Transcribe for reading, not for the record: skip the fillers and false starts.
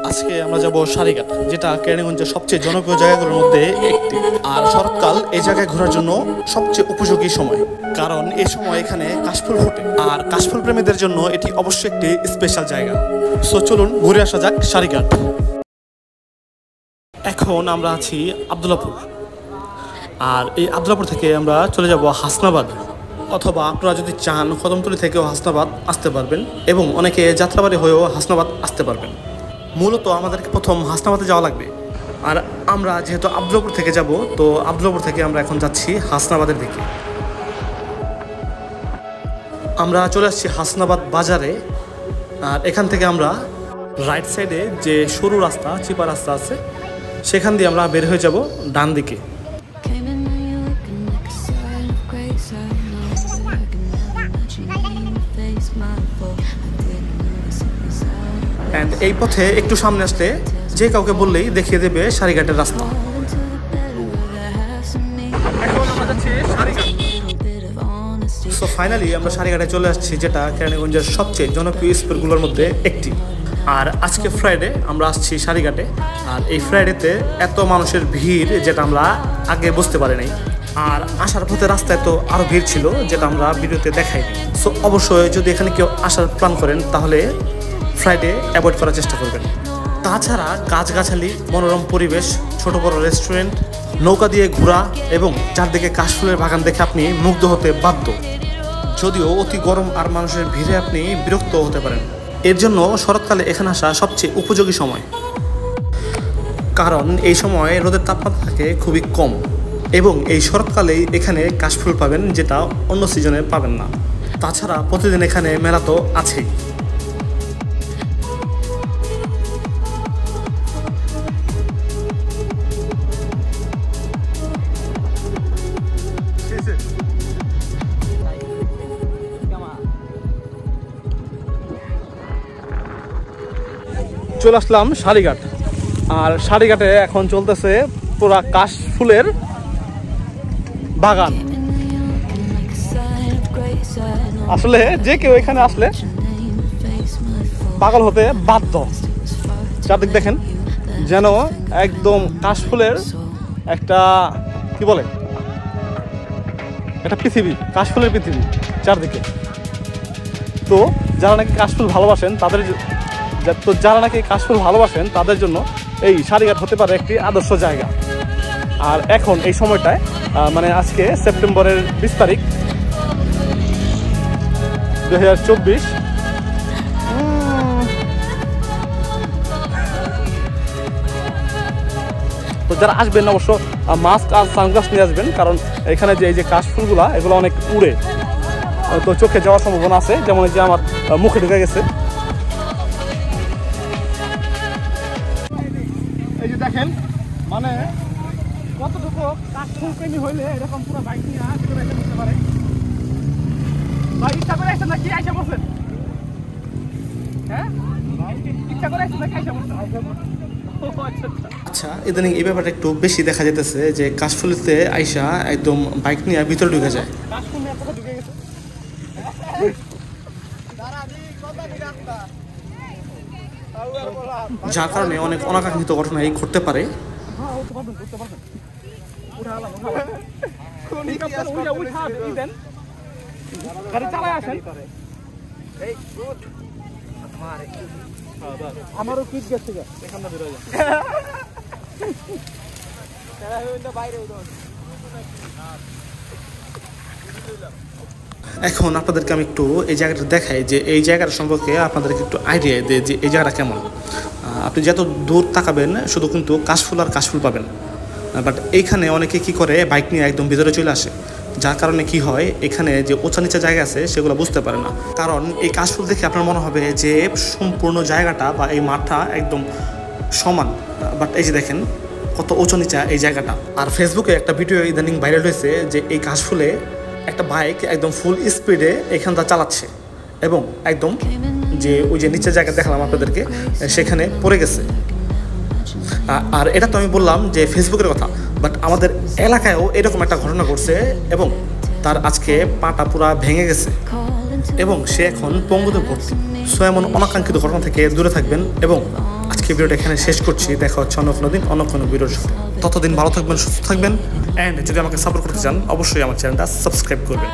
আজকে আমরা যাব সারিঘাট, যেটা কেরানীগঞ্জের সবচেয়ে জনপ্রিয় জায়গাগুলোর মধ্যে একটি। আর শরৎকাল এই জায়গায় ঘোরার জন্য সবচেয়ে উপযোগী সময়, কারণ এই সময় এখানে কাশফুল ফোটে। আর কাশফুল প্রেমীদের জন্য এটি অবশ্যই একটি স্পেশাল জায়গা। সো চলুন ঘুরে আসা যাক সারিঘাট। এখন আমরা আছি আব্দুল্লাহপুর, আর এই আব্দুল্লাহপুর থেকে আমরা চলে যাব হাসনাবাদ, অথবা আপনারা যদি চান কদমতলী থেকেও হাসনাবাদ আসতে পারবেন, এবং অনেকে যাত্রাবাড়ি হয়েও হাসনাবাদ আসতে পারবেন। মূলত আমাদেরকে প্রথম হাসনাবাদে যাওয়া লাগবে। আর আমরা যেহেতু আব্দুল্লাহপুর থেকে যাব, তো আব্দুল্লাহপুর থেকে আমরা এখন যাচ্ছি হাসনাবাদের দিকে। আমরা চলে আসছি হাসনাবাদ বাজারে। আর এখান থেকে আমরা রাইট সাইডে যে সরু রাস্তা, চিপা রাস্তা আছে, সেখান দিয়ে আমরা বের হয়ে যাব ডান দিকে। অ্যান্ড এই পথে একটু সামনে আসলে যে কাউকে বললেই দেখিয়ে দেবে সারিঘাটের রাস্তা। সো ফাইনালি আমরা সারিঘাটে চলে আসছি, যেটা কেরানীগঞ্জের সবচেয়ে জনপ্রিয় স্পটগুলোর মধ্যে একটি। আর আজকে ফ্রাইডে আমরা আসছি সারিঘাটে। আর এই ফ্রাইডেতে এত মানুষের ভিড় যেটা আমরা আগে বুঝতে পারি নাই। আর আসার পথে রাস্তায় তো আরও ভিড় ছিল, যেটা আমরা ভিডিওতে দেখাইনি। সো অবশ্যই যদি এখানে কেউ আসার প্ল্যান করেন, তাহলে ফ্রাইডে অ্যাভয়েড করার চেষ্টা করবেন। তাছাড়া গাছগাছালি, মনোরম পরিবেশ, ছোট বড় রেস্টুরেন্ট, নৌকা দিয়ে ঘোরা এবং চারদিকে কাশফুলের বাগান দেখে আপনি মুগ্ধ হতে বাধ্য। যদিও অতি গরম আর মানুষের ভিড়ে আপনি বিরক্ত হতে পারেন। এর জন্য শরৎকালে এখানে আসা সবচেয়ে উপযোগী সময়, কারণ এই সময় রোদের তাপমাত্রা থাকে খুবই কম, এবং এই শরৎকালেই এখানে কাশফুল পাবেন, যেটা অন্য সিজনে পাবেন না। তাছাড়া প্রতিদিন এখানে মেলা তো আছেই। চলে আসলাম সারিঘাট। আর সারিঘাটে এখন চলতেছে পুরা কাশফুলের বাগান। আসলে যে কেউ এখানে আসলে পাগল হতে বাধ্য। চারদিক দেখেন, যেন একদম কাশফুলের একটা কি বলে, একটা পৃথিবী, কাশফুলের পৃথিবী চারদিকে। তো যারা নাকি কাশফুল ভালোবাসেন তাদের জন্য এই সারিঘাট হতে পারে একটি আদর্শ জায়গা। আর এখন এই সময়টায় মানে আজকে সেপ্টেম্বরের 20 তারিখ 2024। তো যারা আসবেন অবশ্য মাস্ক আর সানগ্লাস নিয়ে আসবেন, কারণ এখানে যে এই যে কাশফুলগুলা, এগুলো অনেক উড়ে, তো চোখে যাওয়ার সম্ভাবনা আছে। যেমন এই যে আমার মুখে ঢুকে গেছে। এই যে দেখেন, মানে কতটুকু কাশফুল প্রেমী হইলে এরকম পুরো বাইক নিয়ে আসতে পারে। ভাই ইচ্ছা করে আসছেন নাকি আইসা বলছেন? হ্যাঁ, ইচ্ছা করে আসছেন নাকি আইসা বলছেন? আচ্ছা, ইদানিং এই ব্যাপারটা একটু বেশি দেখা যেতেছে, যে কাশফুলিতে আইসা একদম বাইক নিয়ে ভিতরে ঢুকে যায়। কাশফুল নিয়ে কোথায় ঢুকে গেছে, যার কারণে অনেক অনাকাঙ্ক্ষিত ঘটনা এই ঘটতে পারে। আমারও কিট গেছে। এখন আপনাদেরকে আমি একটু এই জায়গাটা দেখাই, যে এই জায়গাটা সম্পর্কে আপনাদেরকে একটু আইডিয়া দেয় যে এই জায়গাটা কেমন। আপনি যত দূর তাকাবেন শুধু কিন্তু কাশফুল আর কাশফুল পাবেন। বাট এইখানে অনেকে কি করে, বাইক নিয়ে একদম ভিতরে চলে আসে, যার কারণে কি হয়, এখানে যে উঁচা নিচা জায়গা আছে সেগুলো বুঝতে পারে না। কারণ এই কাশফুল দেখে আপনার মনে হবে যে সম্পূর্ণ জায়গাটা বা এই মাঠটা একদম সমান, বাট এই যে দেখেন কত উঁচু নিচা এই জায়গাটা। আর ফেসবুকে একটা ভিডিও ইদানিং ভাইরাল হয়েছে, যে এই কাশফুলে একটা বাইক একদম ফুল স্পিডে এখানটা চালাচ্ছে, এবং একদম যে ওই যে নিচের জায়গা দেখালাম আপনাদেরকে, সেখানে পড়ে গেছে। আর এটা তো আমি বললাম যে ফেসবুকের কথা, বাট আমাদের এলাকায়ও এরকম একটা ঘটনা ঘটছে, এবং তার আজকে পাটা পুরা ভেঙে গেছে, এবং সে এখন পঙ্গুতে ভর্তি। সো এমন অনাকাঙ্ক্ষিত ঘটনা থেকে দূরে থাকবেন এবং আজকে ভিডিওটা এখানে শেষ করছি। দেখা হচ্ছে অন্য কোনো দিন অন্য কোনো ভিডিওর সাথে। ততদিন ভালো থাকবেন, সুস্থ থাকবেন, অ্যান্ড যদি আমাকে সাপোর্ট করতে চান অবশ্যই আমার চ্যানেলটা সাবস্ক্রাইব করবেন।